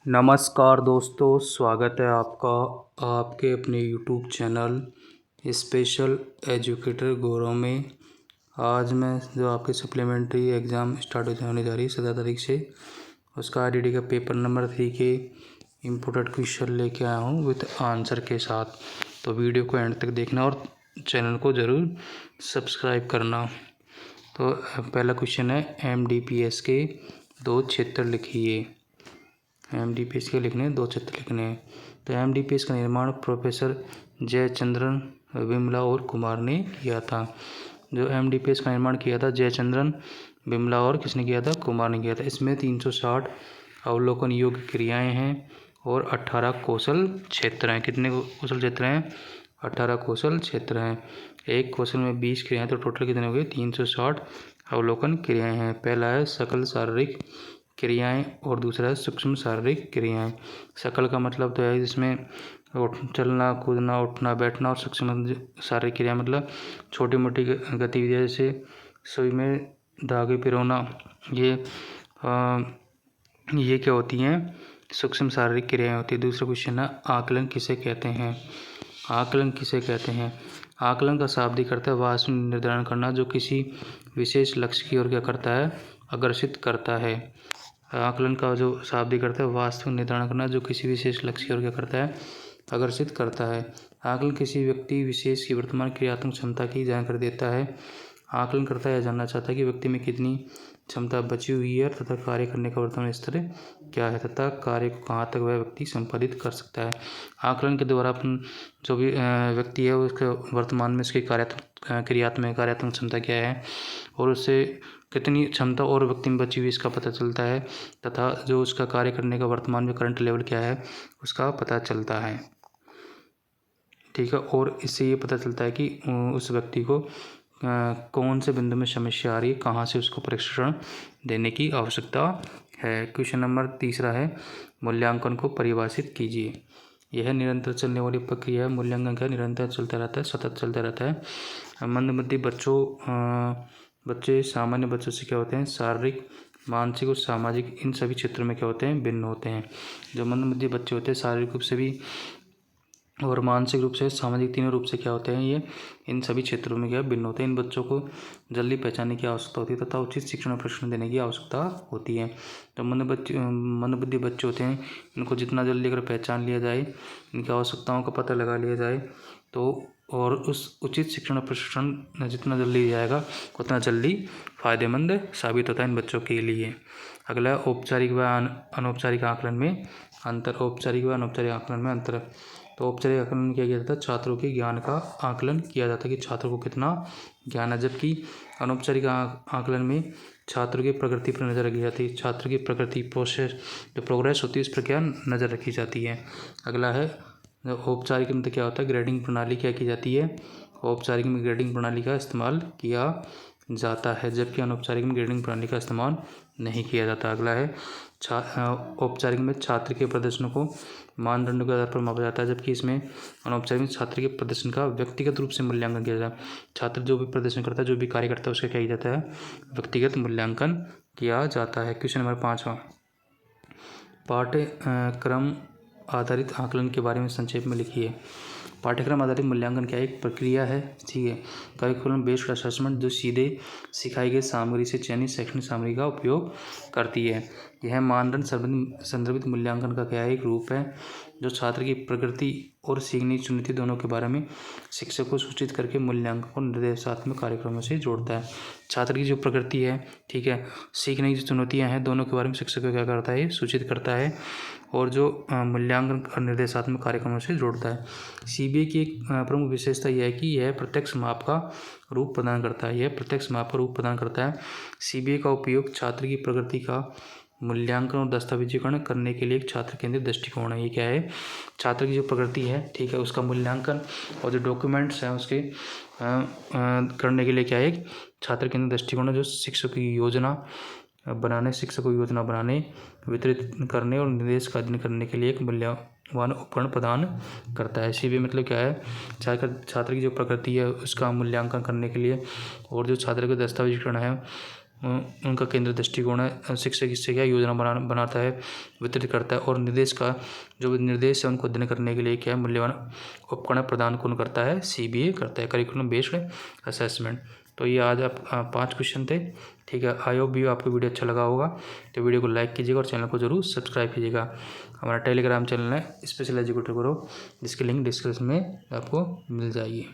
नमस्कार दोस्तों, स्वागत है आपका आपके अपने यूट्यूब चैनल स्पेशल एजुकेटर गौरव में। आज मैं जो आपके सप्लीमेंट्री एग्ज़ाम स्टार्ट होने जा रही है 17 तारीख से, उसका आईडीडी का पेपर नंबर 3 के इम्पोर्टेंट क्वेश्चन लेके आया हूँ विद आंसर के साथ। तो वीडियो को एंड तक देखना और चैनल को ज़रूर सब्सक्राइब करना। तो पहला क्वेश्चन है, एमडीपीएस के 2 क्षेत्र लिखिए। एमडीपीएस के लिखने 2 क्षेत्र लिखने हैं। तो एमडीपीएस का निर्माण प्रोफेसर जयचंद्रन, विमला और कुमार ने किया था। जो एमडीपीएस का निर्माण किया था जयचंद्रन, विमला और किसने किया था? कुमार ने किया था। इसमें 360 अवलोकन योग्य क्रियाएं हैं और 18 कौशल क्षेत्र हैं। कितने कौशल क्षेत्र हैं? 18 कौशल क्षेत्र हैं। एक कौशल में 20 क्रियाएं, तो टोटल कितने हो गए? 360 अवलोकन क्रियाएं हैं। पहला है सकल शारीरिक क्रियाएं और दूसरा है सूक्ष्म शारीरिक क्रियाएं। सकल का मतलब तो है जिसमें चलना, कूदना, उठना, बैठना, और सूक्ष्म शारीरिक क्रिया मतलब छोटी मोटी गतिविधियाँ जैसे सुई में धागे पिरोना, ये क्या होती हैं? सूक्ष्म शारीरिक क्रियाएं होती है। दूसरा क्वेश्चन है, आकलन किसे कहते हैं? आकलन किसे कहते हैं? आकलन का शाब्दिक अर्थ है वास्तव निर्धारण करना, जो किसी विशेष लक्ष्य की ओर क्या करता है? अग्रसित करता है। आकलन का जो शाब्दिक अर्थ है वास्तविक निर्धारण करना, जो किसी विशेष लक्ष्य की ओर क्या करता है? अग्रसित करता है। आकलन किसी व्यक्ति विशेष की वर्तमान क्रियात्मक क्षमता की जानकारी देता है। आकलन करता यह जानना चाहता है कि व्यक्ति में कितनी क्षमता बची हुई है तथा कार्य करने का वर्तमान स्तर क्या है तथा कार्य को कहाँ तक वह व्यक्ति संपादित कर सकता है। आकलन के द्वारा अपन जो भी व्यक्ति है उसके वर्तमान में उसकी क्रियात्मक क्षमता क्या है और उससे कितनी क्षमता और व्यक्ति में बची हुई इसका पता चलता है, तथा जो उसका कार्य करने का वर्तमान में करंट लेवल क्या है उसका पता चलता है। ठीक है, और इससे ये पता चलता है कि उस व्यक्ति को कौन से बिंदु में समस्या आ रही है, कहाँ से उसको प्रशिक्षण देने की आवश्यकता है। क्वेश्चन नंबर 3 है, मूल्यांकन को परिभाषित कीजिए। यह निरंतर चलने वाली प्रक्रिया है। मूल्यांकन क्या? निरंतर चलता रहता है, सतत चलता रहता है। मंदबुद्धि बच्चे सामान्य बच्चों से क्या होते हैं? शारीरिक, मानसिक और सामाजिक, इन सभी क्षेत्रों में क्या होते हैं? भिन्न होते हैं। जो मंदबुद्धि बच्चे होते हैं शारीरिक रूप से भी और मानसिक रूप से, सामाजिक, तीनों रूप से क्या होते हैं? ये इन सभी क्षेत्रों में क्या भिन्न होते हैं। इन बच्चों को जल्दी पहचानने की आवश्यकता होती है तथा उचित शिक्षण और प्रशिक्षण देने की आवश्यकता होती है। तो मंदबुद्धि बच्चे होते हैं, इनको जितना जल्दी अगर पहचान लिया जाए, इनकी आवश्यकताओं का पता लगा लिया जाए तो, और उस उचित शिक्षण और प्रशिक्षण जितना जल्दी जाएगा उतना जल्दी फायदेमंद साबित होता है इन बच्चों के लिए। अगला, औपचारिक व अनौपचारिक आकलन में अंतर। औपचारिक व अनौपचारिक आकलन में अंतर। तो औपचारिक आकलन में क्या किया जाता है? छात्रों के ज्ञान का आकलन किया जाता है कि छात्रों को कितना ज्ञान है, जबकि अनौपचारिक आकलन में छात्र की प्रगति पर नज़र रखी जाती है। छात्र की प्रगति, जो प्रोग्रेस होती है, उस पर क्या नज़र रखी जाती है। अगला है, औपचारिक में क्या होता है? ग्रेडिंग प्रणाली क्या की जाती है? औपचारिक में ग्रेडिंग प्रणाली का इस्तेमाल किया जाता है, जबकि अनौपचारिक में ग्रेडिंग प्रणाली का इस्तेमाल नहीं किया जाता। अगला है, औपचारिक में छात्र के प्रदर्शन को मानदंडों के आधार पर मापा जाता है, जबकि इसमें अनौपचारिक में छात्र के प्रदर्शन का व्यक्तिगत रूप से मूल्यांकन किया जाता है। छात्र जो भी प्रदर्शन करता है, जो भी कार्य करता है, उसका क्या किया जाता है? व्यक्तिगत मूल्यांकन किया जाता है। क्वेश्चन नंबर 5, पाठ्यक्रम आधारित आकलन के बारे में संक्षेप में लिखिए। पाठ्यक्रम आधारित मूल्यांकन क्या एक प्रक्रिया है? ठीक है, करिकुलम बेस्ड असेसमेंट, जो सीधे सिखाई गई सामग्री से चयनित शैक्षणिक सामग्री का उपयोग करती है। यह मानदंड संदर्भित मूल्यांकन का क्या है? एक रूप है जो छात्र की प्रगति और सीखने की चुनौती दोनों के बारे में शिक्षक को सूचित करके मूल्यांकन को निर्देशात्मक कार्यक्रमों से जोड़ता है। छात्र की जो प्रगति है, ठीक है, सीखने की जो चुनौतियाँ हैं, दोनों के बारे में शिक्षक को क्या करता है? सूचित करता है और जो मूल्यांकन और निर्देशात्मक कार्यक्रमों से जोड़ता है। सीबीए की एक प्रमुख विशेषता यह है कि यह प्रत्यक्ष माप का रूप प्रदान करता है। यह प्रत्यक्ष माप का रूप प्रदान करता है। सीबीए का उपयोग छात्र की प्रगति का मूल्यांकन और दस्तावेजीकरण करने के लिए एक छात्र केंद्रित दृष्टिकोण है। ये क्या है? छात्र की जो प्रगति है, ठीक है, उसका मूल्यांकन और जो डॉक्यूमेंट्स हैं उसके करने के लिए क्या है? एक छात्र केंद्रित दृष्टिकोण है, जो शिक्षक को योजना बनाने, वितरित करने और निर्देश का अध्ययन करने के लिए एक मूल्यवान उपकरण प्रदान करता है। सीबीए मतलब क्या है? छात्र की जो प्रगति है उसका मूल्यांकन करने के लिए और जो छात्र का दस्तावेजीकरण है उनका केंद्र दृष्टिकोण है। शिक्षक इससे क्या योजना बनाता है, वितरित करता है और निर्देश है उनको अध्ययन करने के लिए क्या मूल्यवान उपकरण प्रदान कौन करता है, CBA करता है, करिकुलम बेस्ड असेसमेंट। तो ये आज आप 5 क्वेश्चन थे। ठीक है, आई होप भी आपको वीडियो अच्छा लगा होगा। तो वीडियो को लाइक कीजिएगा और चैनल को जरूर सब्सक्राइब कीजिएगा। हमारा टेलीग्राम चैनल है स्पेशल एजुकेटर ग्रुप, जिसकी लिंक डिस्क्रिप्शन में आपको मिल जाएगी।